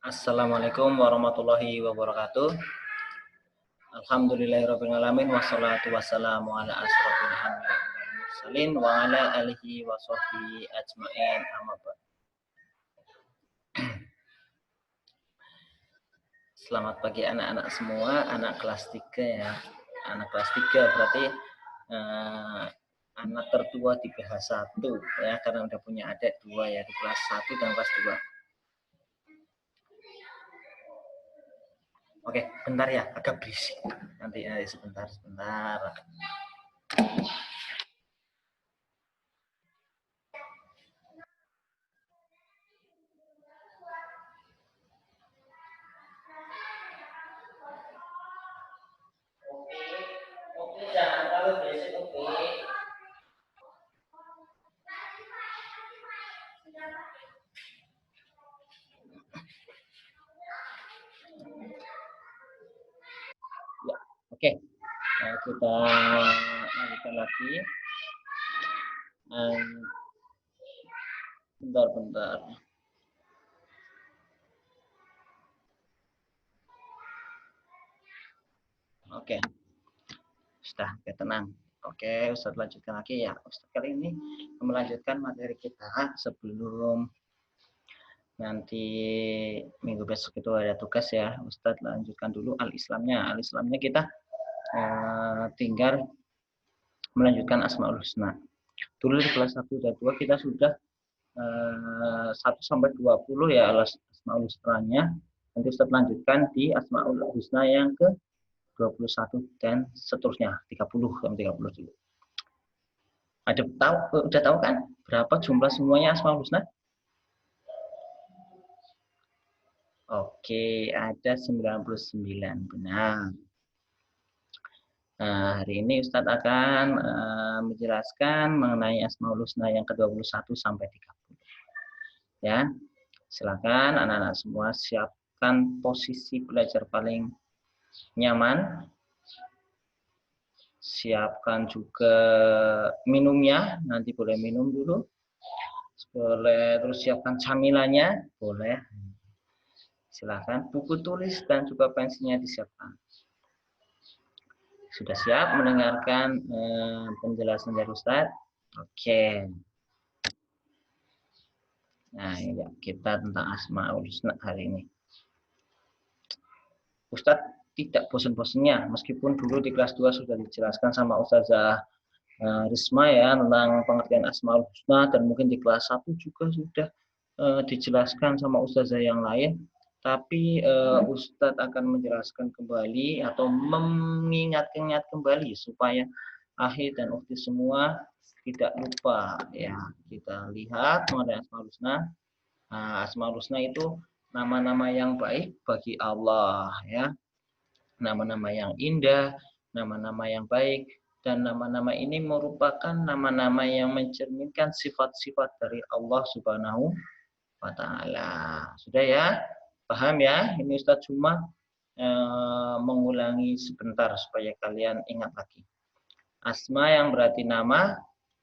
Assalamualaikum warahmatullahi wabarakatuh. Alhamdulillahirabbil alamin wassalatu wassalamu ala asrofil anbiya'i wal mursalin wa ala alihi wa sahbihi ajmain. Amma ba'd. Selamat pagi anak-anak semua, anak kelas 3 ya. Anak kelas 3 berarti anak tertua di PH1 ya, karena udah punya adik 2 ya, di kelas 1 dan kelas 2. Oke, bentar ya, agak berisik. Nanti sebentar. Oke, jangan terlalu berisik, oke. Ya, oke. Nah, kita lanjutkan lagi. Bentar. Oke. Sudah, ya tenang. Oke, Ustaz lanjutkan lagi ya. Ustaz kali ini melanjutkan materi kita sebelum nanti minggu besok itu ada tugas ya. Ustaz lanjutkan dulu al-Islamnya. Al-Islamnya kita tinggal melanjutkan Asmaul Husna. Dulu di kelas 1 dan 2 kita sudah 1 sampai 20 ya Asmaul Husnanya. Nanti Ustaz lanjutkan di Asmaul Husna yang ke 21 dan seterusnya 30 sampai 30 dulu. Udah tahu kan berapa jumlah semuanya Asmaul Husna? Oke, ada 99, benar. Nah, hari ini Ustadz akan menjelaskan mengenai Asmaul Husna yang ke-21 sampai 30. Ya. Silakan anak-anak semua siapkan posisi belajar paling nyaman. Siapkan juga minumnya, nanti boleh minum dulu. Boleh terus siapkan camilannya, boleh. Silakan buku tulis dan juga pensilnya disiapkan. Sudah siap mendengarkan penjelasan dari Ustadz? Oke. Nah, ya, kita tentang Asmaul Husna hari ini. Ustadz tidak bosan-bosannya, meskipun dulu di kelas 2 sudah dijelaskan sama Ustazah Risma ya tentang pengertian Asmaul Husna, dan mungkin di kelas 1 juga sudah dijelaskan sama Ustazah yang lain. Tapi Ustadz akan menjelaskan kembali atau mengingat-ingat kembali supaya Akhir dan Ukti semua tidak lupa ya. Kita lihat mengenai Asmaul Husna. Nah, Asmaul Husna itu nama-nama yang baik bagi Allah ya. Nama-nama yang indah, nama-nama yang baik, dan nama-nama ini merupakan nama-nama yang mencerminkan sifat-sifat dari Allah Subhanahu wa Ta'ala. Sudah ya? Paham ya? Ini Ustaz cuma mengulangi sebentar supaya kalian ingat lagi. Asma yang berarti nama,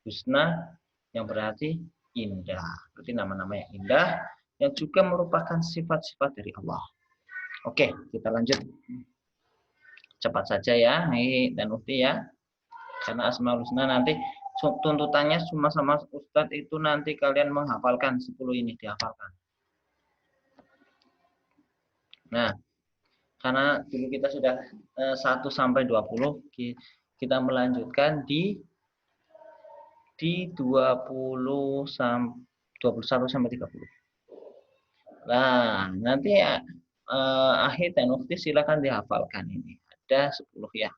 husna yang berarti indah. Berarti nama-nama yang indah yang juga merupakan sifat-sifat dari Allah. Oke, kita lanjut. Cepat saja ya, Nih dan Ukti ya. Karena Asmaul Husna nanti tuntutannya cuma sama Ustadz itu nanti kalian menghafalkan 10 ini dihafalkan. Nah, karena dulu kita sudah 1 sampai 20, kita melanjutkan di 21 sampai 30. Nah, nanti Akhir dan Ukti silakan dihafalkan ini. Ada 10 ya.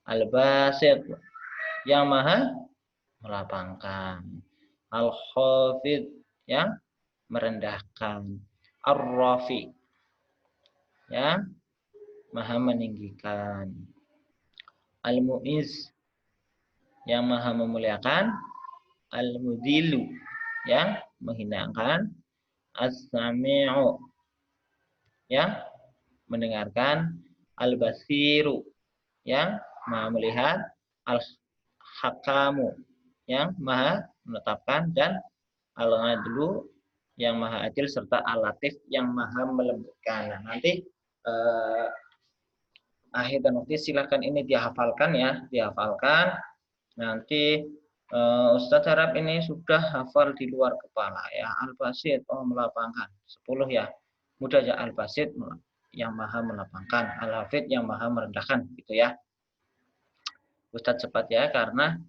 Al-Basit yang maha melapangkan. Al-Khafid yang merendahkan. Ar-Rafi ya maha meninggikan. Al-Mu'izz yang maha memuliakan. Al-Mudillu yang menghinakan. As-Sami'u yang mendengarkan. Al-Basiru yang maha melihat. Al-Hakamu yang maha menetapkan, dan Al-Adlu yang Maha Adil, serta Al-Latif yang Maha melembutkan. Nah, nanti Akhir dan Mufti silakan ini dihafalkan ya, dihafalkan. Nanti Ustadz harap ini sudah hafal di luar kepala ya. Al-Basit, melapangkan 10 ya. Mudah ya, Al-Basit yang Maha melapangkan, Al-Hafid yang Maha merendahkan gitu ya. Ustadz cepat ya, karena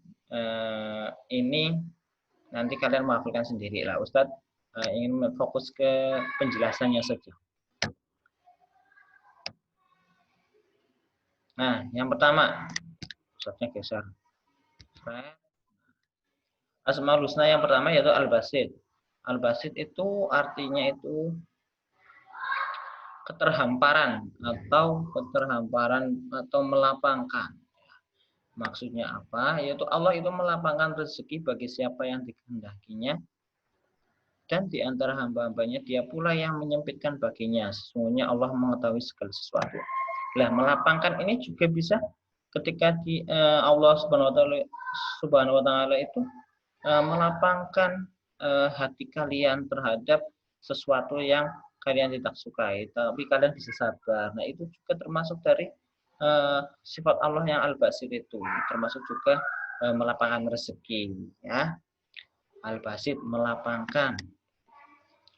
ini nanti kalian menghafalkan sendiri lah. Ustadz ingin fokus ke penjelasannya saja. Nah, yang pertama, Ustadznya geser. Asmaul Husna yang pertama yaitu Al-Basit. Al-Basit itu artinya itu keterhamparan atau melapangkan. Maksudnya apa? Yaitu Allah itu melapangkan rezeki bagi siapa yang dikehendakinya, dan di antara hamba-hambanya dia pula yang menyempitkan baginya. Sesungguhnya Allah mengetahui segala sesuatu. Nah, melapangkan ini juga bisa ketika Allah Subhanahu wa taala itu melapangkan hati kalian terhadap sesuatu yang kalian tidak sukai, tapi kalian bisa sabar. Nah, itu juga termasuk dari sifat Allah yang Al-Basir itu, termasuk juga melapangkan rezeki ya. Al-Basir melapangkan.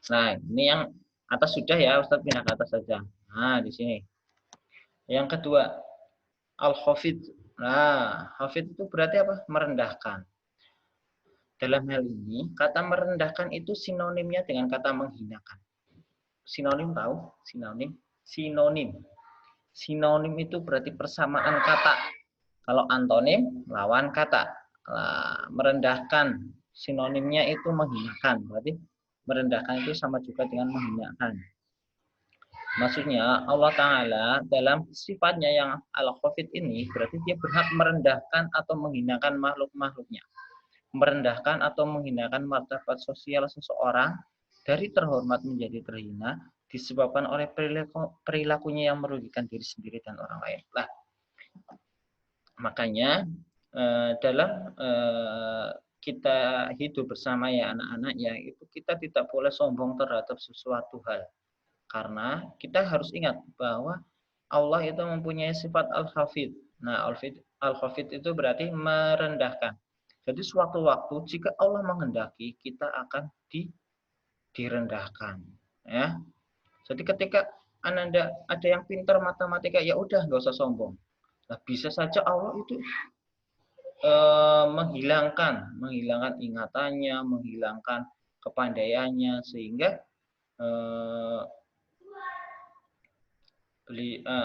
Nah, ini yang atas sudah ya, Ustadz pindah ke atas saja. Nah, di sini. Yang kedua, Al-Khafid. Nah, Khafid itu berarti apa? Merendahkan. Dalam hal ini, kata merendahkan itu sinonimnya dengan kata menghinakan. Sinonim tahu? Sinonim? Sinonim. Sinonim itu berarti persamaan kata. Kalau antonim, lawan kata. Nah, merendahkan, sinonimnya itu menghinakan. Berarti merendahkan itu sama juga dengan menghinakan. Maksudnya Allah Ta'ala dalam sifatnya yang Al-Khafid ini berarti dia berhak merendahkan atau menghinakan makhluk-makhluknya. Merendahkan atau menghinakan martabat sosial seseorang dari terhormat menjadi terhina disebabkan oleh perilakunya yang merugikan diri sendiri dan orang lain. Nah, makanya dalam kita hidup bersama ya anak-anak ya, itu kita tidak boleh sombong terhadap sesuatu hal. Karena kita harus ingat bahwa Allah itu mempunyai sifat Al-Hafid. Nah, Al-Hafid itu berarti merendahkan. Jadi suatu waktu jika Allah menghendaki kita akan direndahkan, ya. Jadi ketika Anda ada yang pintar matematika, ya udah nggak usah sombong. Nah, bisa saja Allah itu menghilangkan ingatannya, menghilangkan kepandaiannya sehingga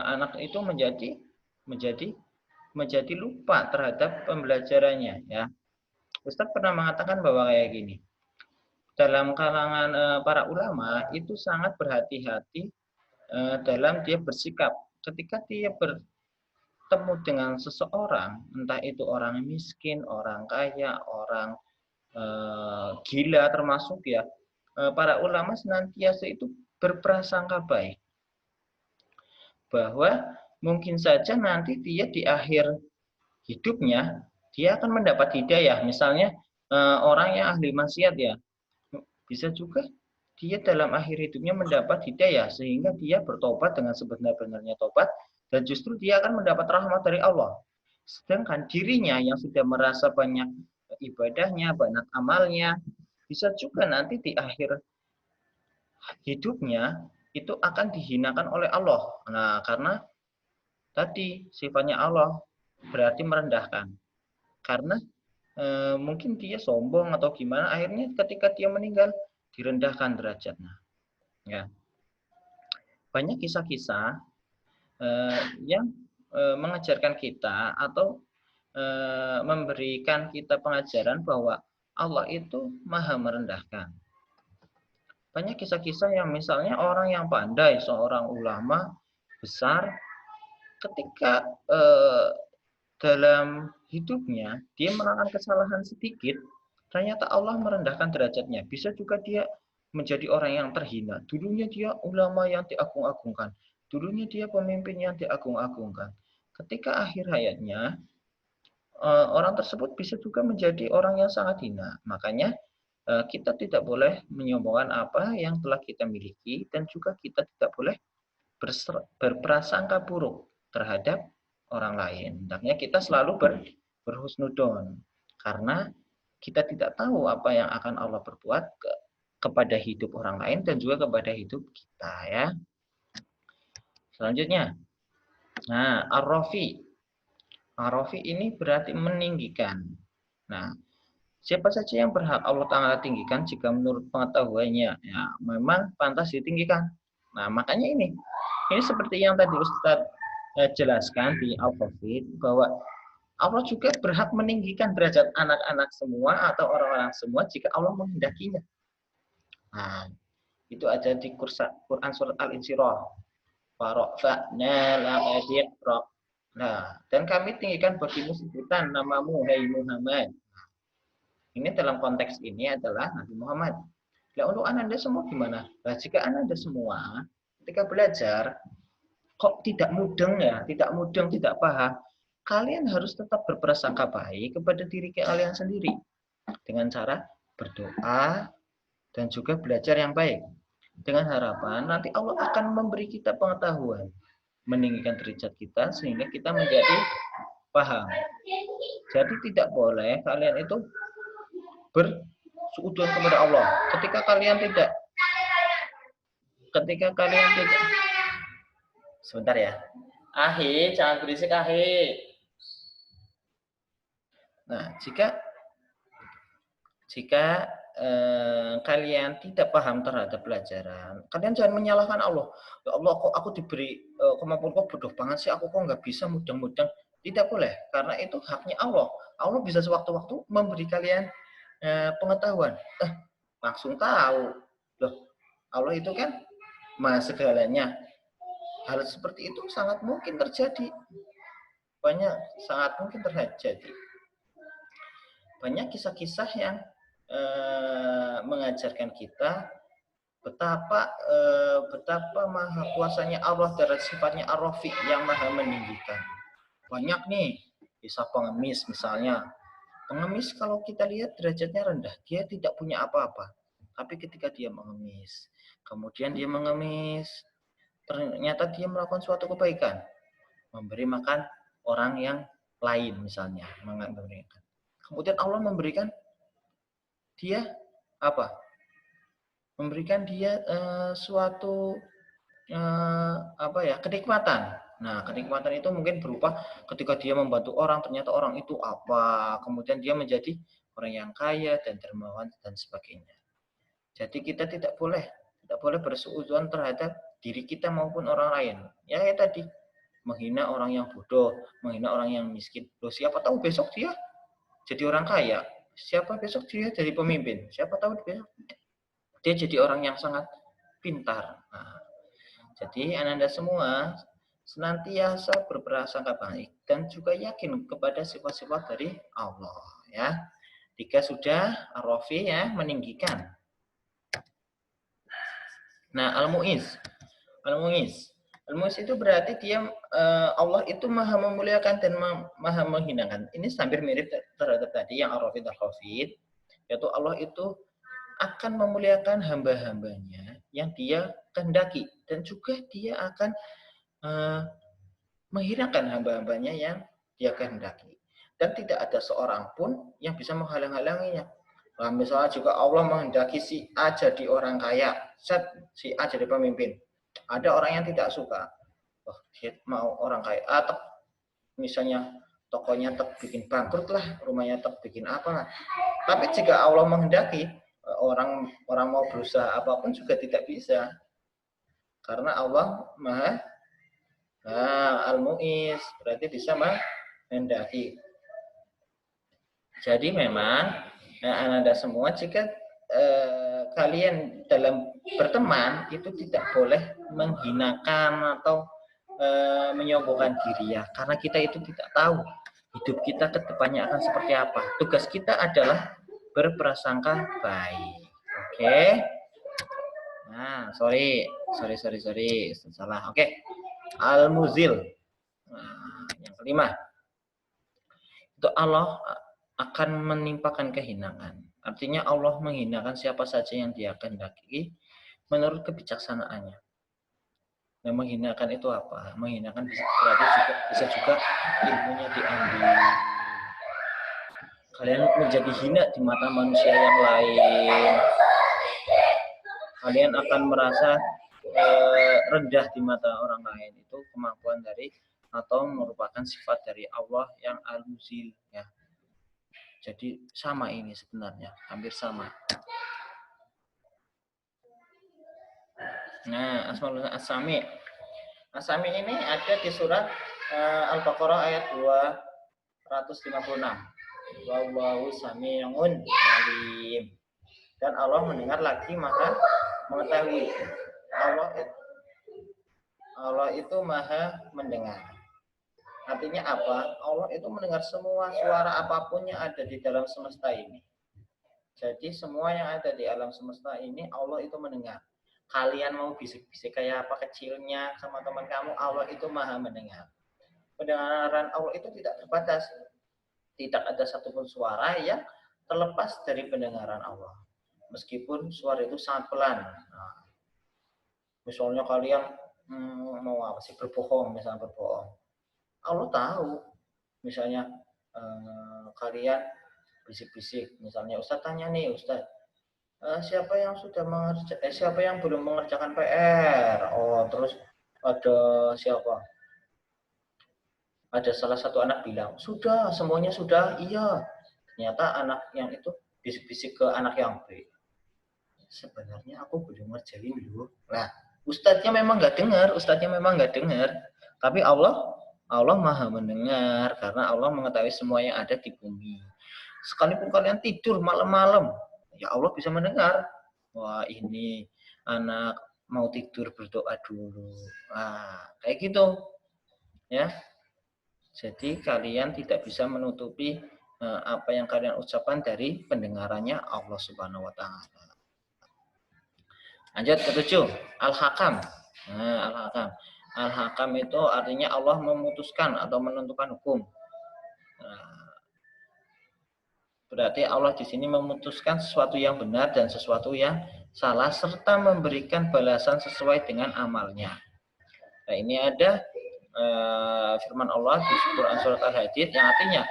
anak itu menjadi lupa terhadap pembelajarannya ya. Ustadz pernah mengatakan bahwa kayak gini, dalam kalangan para ulama itu sangat berhati-hati dalam dia bersikap ketika dia bertemu dengan seseorang, entah itu orang miskin, orang kaya, orang gila termasuk ya, para ulama senantiasa itu berprasangka baik bahwa mungkin saja nanti dia di akhir hidupnya dia akan mendapat hidayah. Misalnya orang yang ahli maksiat ya, bisa juga dia dalam akhir hidupnya mendapat hidayah sehingga dia bertobat dengan sebenar-benarnya tobat dan justru dia akan mendapat rahmat dari Allah. Sedangkan dirinya yang sudah merasa banyak ibadahnya, banyak amalnya, bisa juga nanti di akhir hidupnya itu akan dihinakan oleh Allah. Nah, karena tadi sifatnya Allah berarti merendahkan. Karena mungkin dia sombong atau gimana, akhirnya ketika dia meninggal direndahkan derajatnya. Ya. Banyak kisah-kisah yang mengajarkan kita atau memberikan kita pengajaran bahwa Allah itu maha merendahkan. Banyak kisah-kisah yang misalnya orang yang pandai, seorang ulama besar, ketika dalam hidupnya dia melakukan kesalahan sedikit, ternyata Allah merendahkan derajatnya. Bisa juga dia menjadi orang yang terhina. Dulunya dia ulama yang diagung-agungkan. Dulunya dia pemimpin yang diagung-agungkan. Ketika akhir hayatnya, orang tersebut bisa juga menjadi orang yang sangat hina. Makanya kita tidak boleh menyombongkan apa yang telah kita miliki, dan juga kita tidak boleh berprasangka buruk terhadap orang lain. Hendaknya kita selalu berhusnudon, karena kita tidak tahu apa yang akan Allah berbuat kepada hidup orang lain dan juga kepada hidup kita, ya. Selanjutnya, nah, ar-rafi. Ar-rafi ini berarti meninggikan. Nah, siapa saja yang berhak Allah Ta'ala tinggikan jika menurut pengetahuannya ya memang pantas ditinggikan. Nah, makanya ini seperti yang tadi Ustadz jelaskan di Al-Hafidh, bahwa Allah juga berhak meninggikan derajat anak-anak semua atau orang-orang semua jika Allah menghendakinya. Nah, itu ada di Quran surat Al-Insyirah. Farafa'na laqadiqra. Nah, dan kami tinggikan bagimu sebutan namamu, hai Muhammad. Ini dalam konteks ini adalah Nabi Muhammad. Nah, untuk Anda semua gimana? Nah, jika Anda semua ketika belajar kok tidak mudeng ya, tidak mudeng, tidak paham, kalian harus tetap berprasangka baik kepada diri kalian sendiri dengan cara berdoa dan juga belajar yang baik. Dengan harapan nanti Allah akan memberi kita pengetahuan, meninggikan derajat kita sehingga kita menjadi paham. Jadi tidak boleh kalian itu bersuudzon kepada Allah. Ketika kalian tidak sebentar ya. Ahi, jangan berisik Ahi. Nah, jika kalian tidak paham terhadap pelajaran, kalian jangan menyalahkan Allah. Ya Allah, kok aku diberi kemampuan, kok bodoh banget sih, aku kok nggak bisa mudeng-mudeng. Tidak boleh, karena itu haknya Allah. Allah bisa sewaktu-waktu memberi kalian pengetahuan. Langsung tahu. Loh, Allah itu kan maha segalanya. Hal seperti itu sangat mungkin terjadi. Sangat mungkin terjadi. Banyak kisah-kisah yang mengajarkan kita betapa maha kuasanya Allah dan sifatnya ar-rafi yang maha meninggikan. Banyak nih kisah pengemis misalnya. Pengemis kalau kita lihat derajatnya rendah, dia tidak punya apa-apa. Tapi ketika dia mengemis, kemudian dia mengemis, ternyata dia melakukan suatu kebaikan, memberi makan orang yang lain misalnya, kemudian Allah memberikan dia apa? Memberikan dia suatu kenikmatan. Nah, kenikmatan itu mungkin berupa ketika dia membantu orang, ternyata orang itu kemudian dia menjadi orang yang kaya dan dermawan dan sebagainya. Jadi kita tidak boleh bersuudzon terhadap diri kita maupun orang lain. Ya, tadi menghina orang yang bodoh, menghina orang yang miskin. Loh, siapa tahu besok dia jadi orang kaya. Siapa besok dia jadi pemimpin? Siapa tahu besok dia jadi orang yang sangat pintar. Nah, jadi Anda semua senantiasa berprasangka baik dan juga yakin kepada sifat-sifat dari Allah, ya. 3 sudah, ar-rafi ya, meninggikan. Nah, al-mu'iz. Al-mu'iz itu berarti dia Allah itu maha memuliakan dan maha menghinakan. Ini hampir mirip terhadap tadi yang ar-rafi dan khafid, yaitu Allah itu akan memuliakan hamba-hambanya yang dia kehendaki, dan juga dia akan menghinakan hamba-hambanya yang dia kehendaki. Dan tidak ada seorang pun yang bisa menghalang-halanginya. Nah, misalnya juga Allah menghendaki si A jadi orang kaya, si A jadi pemimpin. Ada orang yang tidak suka. Dia mau orang kaya. Misalnya tokonya bikin bangkrut lah, rumahnya bikin apa lah. Tapi jika Allah menghendaki, orang mau berusaha apapun juga tidak bisa. Karena Allah maha al-mu'iz, berarti bisa menghendaki. Jadi memang Anda semua jika kalian dalam berteman itu tidak boleh menghinakan atau menyombongkan diri, ya, karena kita itu tidak tahu hidup kita ke depannya akan seperti apa. Tugas kita adalah berprasangka baik. Oke. Nah, sorry, salah. Oke. Al-muzil. Nah, yang kelima. Itu Allah akan menimpakan kehinaan. Artinya Allah menghinakan siapa saja yang Dia kehendaki menurut kebijaksanaannya. Nah, menghinakan itu apa? Menghinakan berarti juga bisa juga ilmunya diambil. Kalian menjadi hina di mata manusia yang lain. Kalian akan merasa rendah di mata orang lain. Itu kemampuan dari atau merupakan sifat dari Allah yang al-muzil, ya. Jadi sama ini sebenarnya, hampir sama. Nah, Asmaul Husna As-Sami. As-Sami ini ada di surat Al-Baqarah ayat 256. Wallahu sami'un alim. Dan Allah mendengar lagi Maha mengetahui. Allah itu Maha mendengar. Artinya apa? Allah itu mendengar semua suara apapun yang ada di dalam semesta ini. Jadi semua yang ada di alam semesta ini Allah itu mendengar. Kalian mau bisik-bisik kayak apa kecilnya sama teman kamu, Allah itu Maha mendengar. Pendengaran Allah itu tidak terbatas. Tidak ada satupun suara yang terlepas dari pendengaran Allah. Meskipun suara itu sangat pelan. Nah, misalnya kalian mau apa sih, berbohong, misalnya berbohong. Allah tahu. Misalnya kalian bisik-bisik, misalnya Ustaz tanya nih, Ustaz, siapa yang sudah siapa yang belum mengerjakan PR? Oh, terus ada siapa? Ada salah satu anak bilang, sudah, semuanya sudah, iya. Ternyata anak yang itu bisik-bisik ke anak yang B. Sebenarnya aku belum ngerjain dulu. Nah, ustadznya memang nggak dengar, tapi Allah Maha mendengar karena Allah mengetahui semua yang ada di bumi. Sekalipun kalian tidur malam-malam, ya Allah bisa mendengar. Wah, ini anak mau tidur berdoa dulu. Nah, kayak gitu. Ya. Jadi kalian tidak bisa menutupi apa yang kalian ucapkan dari pendengarannya Allah Subhanahu wa taala. Lanjut ke 7, Al-Hakam. Nah, Al-Hakam. Al-Hakam itu artinya Allah memutuskan atau menentukan hukum. Nah, berarti Allah di sini memutuskan sesuatu yang benar dan sesuatu yang salah serta memberikan balasan sesuai dengan amalnya. Nah, ini ada firman Allah di Quran surat Al-Hadid yang artinya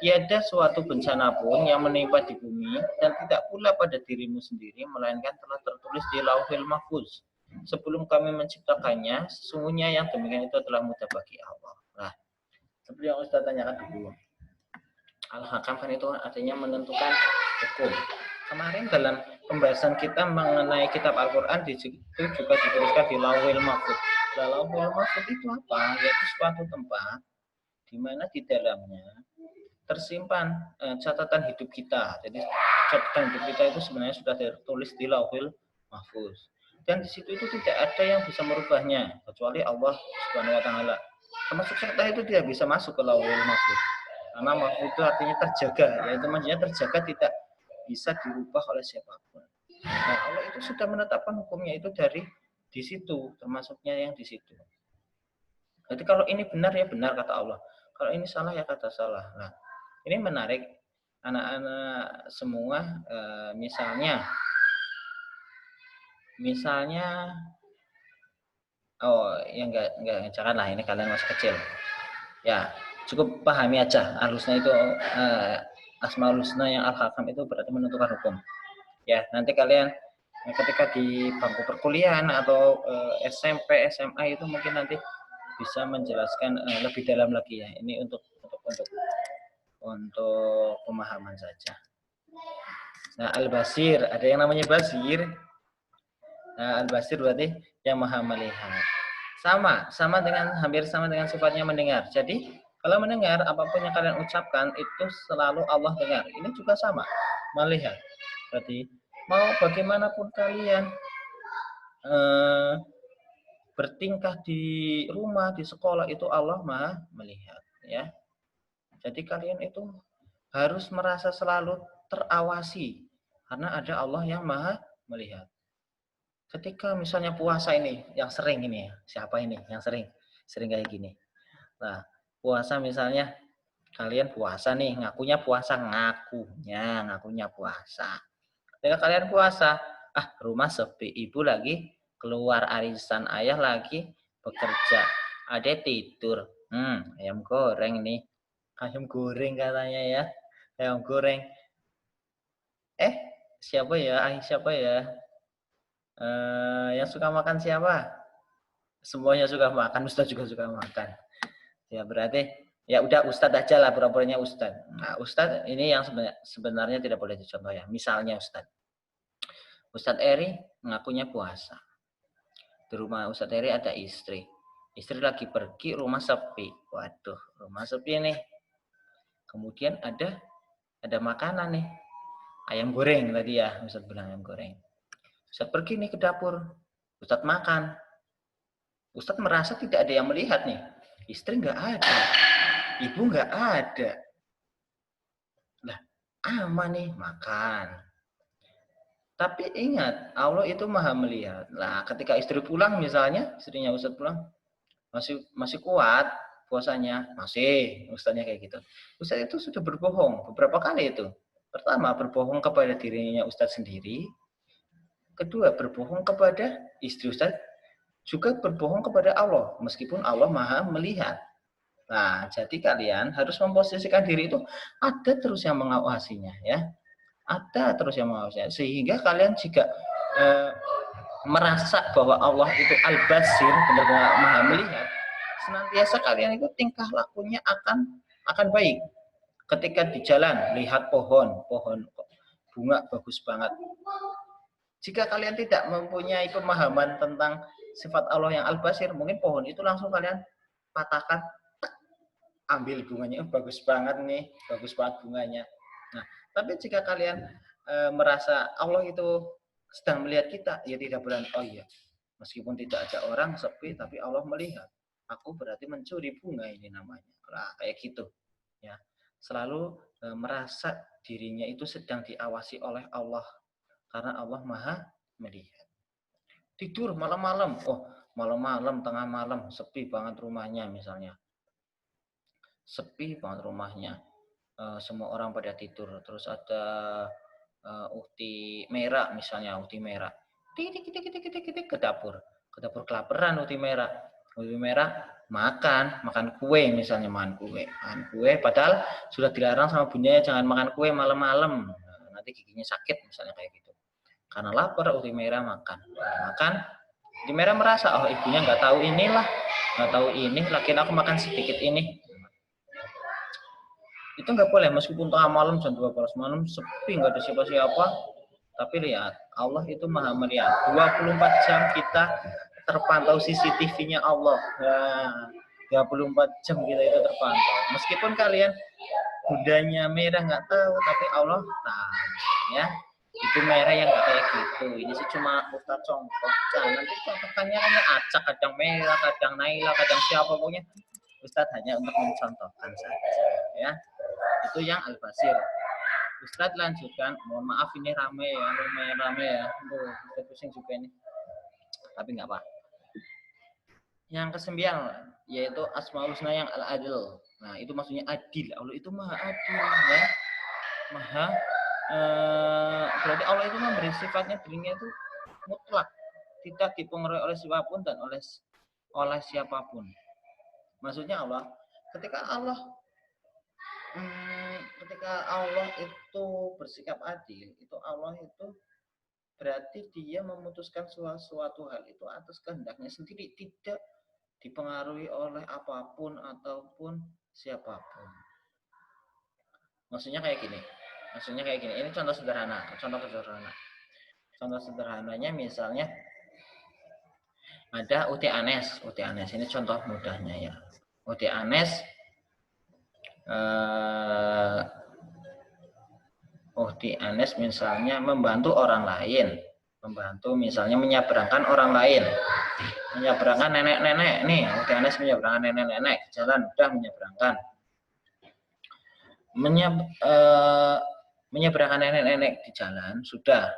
tiada suatu bencana pun yang menimpa di bumi dan tidak pula pada dirimu sendiri melainkan telah tertulis di Lauhil Mahfuz. Sebelum kami menciptakannya, sesungguhnya yang demikian itu telah mudah bagi Allah. Nah, seperti yang Ustaz tanyakan dulu. Al-Hakam kan itu artinya menentukan hukum. Kemarin dalam pembahasan kita mengenai kitab Al-Quran itu juga dituliskan di Lauhil Mahfuz. Lauhil Mahfuz itu apa? Yaitu suatu tempat di mana di dalamnya tersimpan catatan hidup kita. Jadi catatan hidup kita itu sebenarnya sudah tertulis di Lauhil Mahfuz. Dan di situ itu tidak ada yang bisa merubahnya kecuali Allah Subhanahu wa taala. Termasuk setan itu tidak bisa masuk ke Lauhil Mahfuz. Karena mahfuz itu artinya terjaga, yaitu maksudnya terjaga tidak bisa dirubah oleh siapapun. Nah, Allah itu sudah menetapkan hukumnya itu dari di situ, termasuknya yang di situ. Jadi kalau ini benar ya benar kata Allah. Kalau ini salah ya kata salah. Nah, ini menarik anak-anak semua, misalnya oh ya enggak janganlah, ini kalian masih kecil. Ya, cukup pahami aja. Al-Husna itu Asmaul Husna yang Al-Hakam itu berarti menentukan hukum. Ya, nanti kalian ketika di bangku perkuliahan atau SMP, SMA itu mungkin nanti bisa menjelaskan lebih dalam lagi ya. Ini untuk pemahaman saja. Nah, Al-Basir, ada yang namanya Basir. Nah, Al-Basir berarti yang Maha melihat. Hampir sama dengan sifatnya mendengar. Jadi, kalau mendengar apapun yang kalian ucapkan itu selalu Allah dengar. Ini juga sama, melihat. Berarti mau bagaimanapun kalian bertingkah di rumah, di sekolah itu Allah Maha melihat, ya. Jadi kalian itu harus merasa selalu terawasi karena ada Allah yang Maha melihat. Ketika misalnya puasa ini, yang sering ini ya, siapa ini yang sering kayak gini. Nah, puasa misalnya Kalian puasa nih, ngakunya puasa. Ketika kalian puasa, rumah sepi, ibu lagi keluar arisan, ayah lagi bekerja, adek tidur. Ayam goreng nih. Ayam goreng katanya ya. Ayam goreng. Siapa ya? Siapa ya? Yang suka makan siapa? Semuanya suka makan, Ustadz juga suka makan. Ya berarti ya udah Ustadz aja lah, pura-puranya Ustadz. Nah, Ustadz ini yang sebenarnya tidak boleh dicontoh ya. Misalnya Ustadz Eri ngakunya puasa. Di rumah Ustadz Eri ada istri. Istri lagi pergi, rumah sepi. Waduh, rumah sepi nih. Kemudian ada makanan nih. Ayam goreng tadi ya, Ustadz bilang ayam goreng. Ustadz pergi nih ke dapur. Ustadz makan. Ustadz merasa tidak ada yang melihat nih. Istri nggak ada. Ibu nggak ada. Lah, aman nih, makan. Tapi ingat, Allah itu maha melihat. Nah, ketika istri pulang misalnya, istrinya Ustadz pulang, masih kuat puasanya, masih, Ustadznya kayak gitu. Ustadz itu sudah berbohong beberapa kali itu. Pertama, berbohong kepada dirinya Ustadz sendiri. Kedua, berbohong kepada istri Ustadz. Juga berbohong kepada Allah, meskipun Allah maha melihat. Nah, jadi kalian harus memposisikan diri itu ada terus yang mengawasinya ya. Ada terus yang mengawasinya. Sehingga kalian jika merasa bahwa Allah itu Al-Basir, benar-benar maha melihat, senantiasa kalian itu tingkah lakunya akan baik. Ketika di jalan lihat pohon bunga bagus banget. Jika kalian tidak mempunyai pemahaman tentang sifat Allah yang Al-Basir, mungkin pohon itu langsung kalian patahkan, ambil bunganya, bagus banget nih, bagus banget bunganya. Nah, tapi jika kalian merasa Allah itu sedang melihat kita, ya tidak berani, oh iya, meskipun tidak ada orang, sepi, tapi Allah melihat. Aku berarti mencuri bunga ini namanya. Nah, kayak gitu. Ya, selalu merasa dirinya itu sedang diawasi oleh Allah, karena Allah maha melihat. Tidur malam-malam, malam-malam, tengah malam, sepi banget rumahnya misalnya. Sepi banget rumahnya, semua orang pada tidur, terus ada Uhti merah misalnya, Uhti merah ke dapur kelaparan. Uhti merah makan kue misalnya, makan kue padahal sudah dilarang sama bundanya jangan makan kue malam-malam, nanti giginya sakit misalnya kayak gitu. Karena lapar, Uhti merah makan. Uhti merah merasa, ibunya nggak tahu ini, lakin aku makan sedikit ini. Itu nggak boleh, meskipun tengah malam jam 12 malam sepi, nggak ada siapa-siapa, tapi lihat, Allah itu maha melihat. 24 jam kita terpantau CCTV-nya Allah. Nah, 24 jam kita itu terpantau. Meskipun kalian budanya merah nggak tahu, tapi Allah tahu ya. Itu merah yang nggak kayak gitu. Ini sih cuma Ustaz contoh. Nanti contohnya hanya acak, kadang merah, kadang Naila, kadang siapa, pokoknya Ustaz hanya untuk mencontohkan saja ya. Itu yang Al-Basir. Ustaz lanjutkan, mohon maaf ini rame ya, lumayan rame ya. Ustaz pusing juga ini, tapi nggak apa. Yang ke-9 yaitu Asmaul Husna yang Al-Adil. Nah, itu maksudnya adil. Allah itu maha adil ya. Maha berarti Allah itu memberi sifatnya dirinya itu mutlak, tidak dipengaruhi oleh siapapun dan oleh siapapun. Maksudnya Allah, ketika Allah itu bersikap adil, itu Allah itu berarti dia memutuskan suatu hal itu atas kehendaknya sendiri, tidak dipengaruhi oleh apapun ataupun siapapun. Maksudnya kayak gini. Ini contoh sederhana. Contoh sederhananya misalnya ada Uti Anes. Ini contoh mudahnya ya. Uti Anes misalnya membantu orang lain, misalnya menyeberangkan orang lain, menyeberangkan nenek-nenek nih. Uti Anes menyeberangkan nenek-nenek, jalan udah menyeberangkan. Menyeberangkan nenek-nenek di jalan sudah.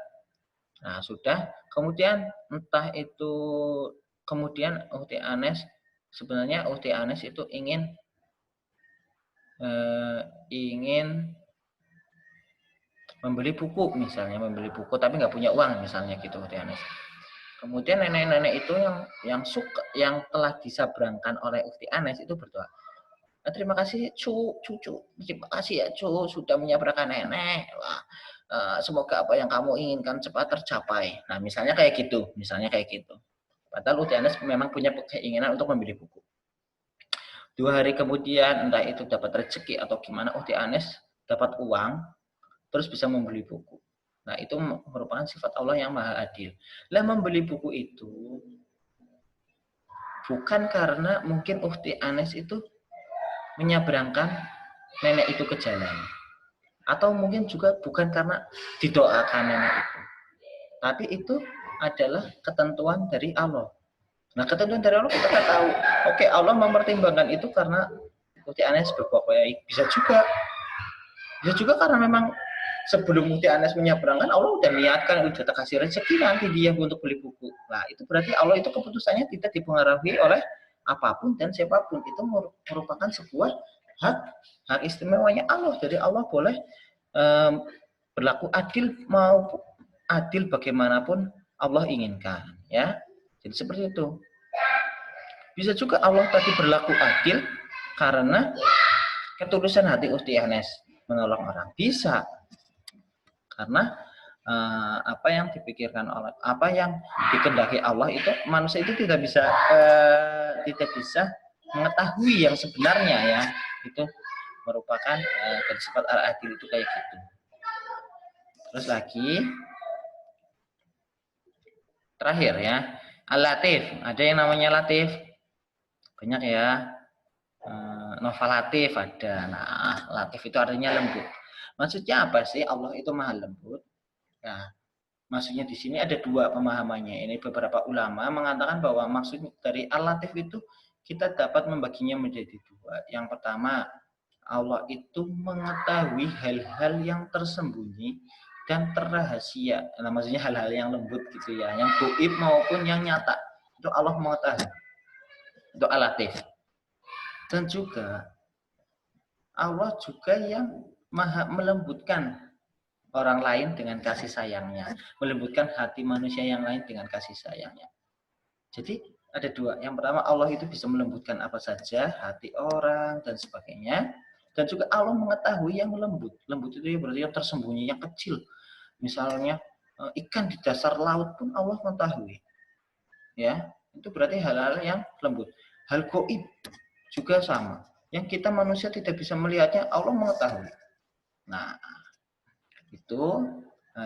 Nah, sudah. Kemudian Uhti Anes itu ingin ingin membeli buku misalnya, membeli buku tapi nggak punya uang misalnya gitu Ukti Anes. Kemudian nenek-nenek itu yang telah disabrangkan oleh Ukti Anes itu berdoa. Terima kasih cucu, terima kasih ya cu sudah menyabrangkan nenek. Wah, semoga apa yang kamu inginkan cepat tercapai. Nah misalnya kayak gitu, Padahal Ukti Anes memang punya keinginan untuk membeli buku. 2 hari kemudian entah itu dapat rezeki atau gimana, Ukti Anes dapat uang terus bisa membeli buku. Nah, itu merupakan sifat Allah yang maha adil. Lah membeli buku itu bukan karena mungkin Ukti Anes itu menyabrangkan nenek itu ke jalan. Atau mungkin juga bukan karena didoakan nenek itu. Tapi itu adalah ketentuan dari Allah. Nah, ketentuan dari Allah kita nggak tahu. Oke, Allah mempertimbangkan itu karena Ukti Anes berbuat baik. Bisa juga karena memang sebelum Ukti Anes menyabrangkan, Allah udah niatkan, udah kasih rezeki nanti dia untuk beli buku. Nah, itu berarti Allah itu keputusannya tidak dipengaruhi oleh apapun dan siapapun. Itu merupakan sebuah hak istimewanya Allah. Jadi Allah boleh berlaku adil, mau adil bagaimanapun Allah inginkan. Ya, jadi seperti itu. Bisa juga Allah tadi berlaku adil karena ketulusan hati Ukti Anes menolong orang. Bisa. Karena apa yang dipikirkan oleh apa yang dikehendaki Allah itu manusia itu tidak bisa mengetahui yang sebenarnya ya. Itu merupakan dari sifat al-adil itu kayak gitu. Terus lagi terakhir ya, al-latif. Ada yang namanya latif. Banyak ya. Novel latif ada. Nah, latif itu artinya lembut. Maksudnya apa sih? Allah itu maha lembut. Nah, maksudnya di sini ada dua pemahamannya. Ini beberapa ulama mengatakan bahwa maksud dari al-latif itu kita dapat membaginya menjadi dua. Yang pertama, Allah itu mengetahui hal-hal yang tersembunyi dan terrahasia. Nah, maksudnya hal-hal yang lembut gitu ya, yang gaib maupun yang nyata. Itu Allah mengetahui. Itu al-latif. Dan juga Allah juga yang maha melembutkan orang lain dengan kasih sayangnya, melembutkan hati manusia yang lain dengan kasih sayangnya. Jadi ada dua. Yang pertama, Allah itu bisa melembutkan apa saja, hati orang dan sebagainya. Dan juga Allah mengetahui yang lembut. Lembut itu berarti yang tersembunyi, yang kecil. Misalnya ikan di dasar laut pun Allah mengetahui. Ya, itu berarti hal-hal yang lembut. Hal gaib juga sama. Yang kita manusia tidak bisa melihatnya, Allah mengetahui. Nah, itu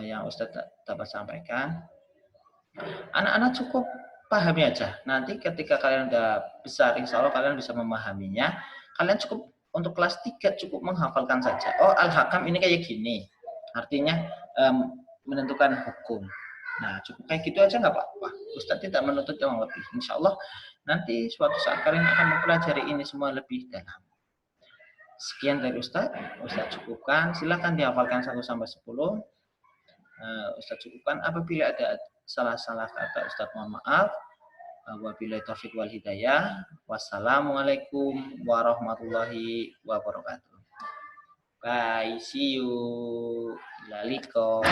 yang Ustadz dapat sampaikan. Anak-anak cukup pahami aja. Nanti ketika kalian udah besar, insya Allah kalian bisa memahaminya. Kalian cukup untuk kelas 3 cukup menghafalkan saja. Oh, al-hakam ini kayak gini. Artinya menentukan hukum. Nah, cukup kayak gitu aja nggak apa-apa. Ustadz tidak menuntut yang lebih. Insya Allah nanti suatu saat kalian akan mempelajari ini semua lebih dalam. Sekian dari Ustadz. Ustadz cukupkan. Silakan dihafalkan 1 sampai 10. Ustadz cukupkan. Apabila ada salah-salah kata Ustadz mohon maaf. Wabillahi taufiq wal hidayah. Wassalamualaikum warahmatullahi wabarakatuh. Bye, see you. Laliko.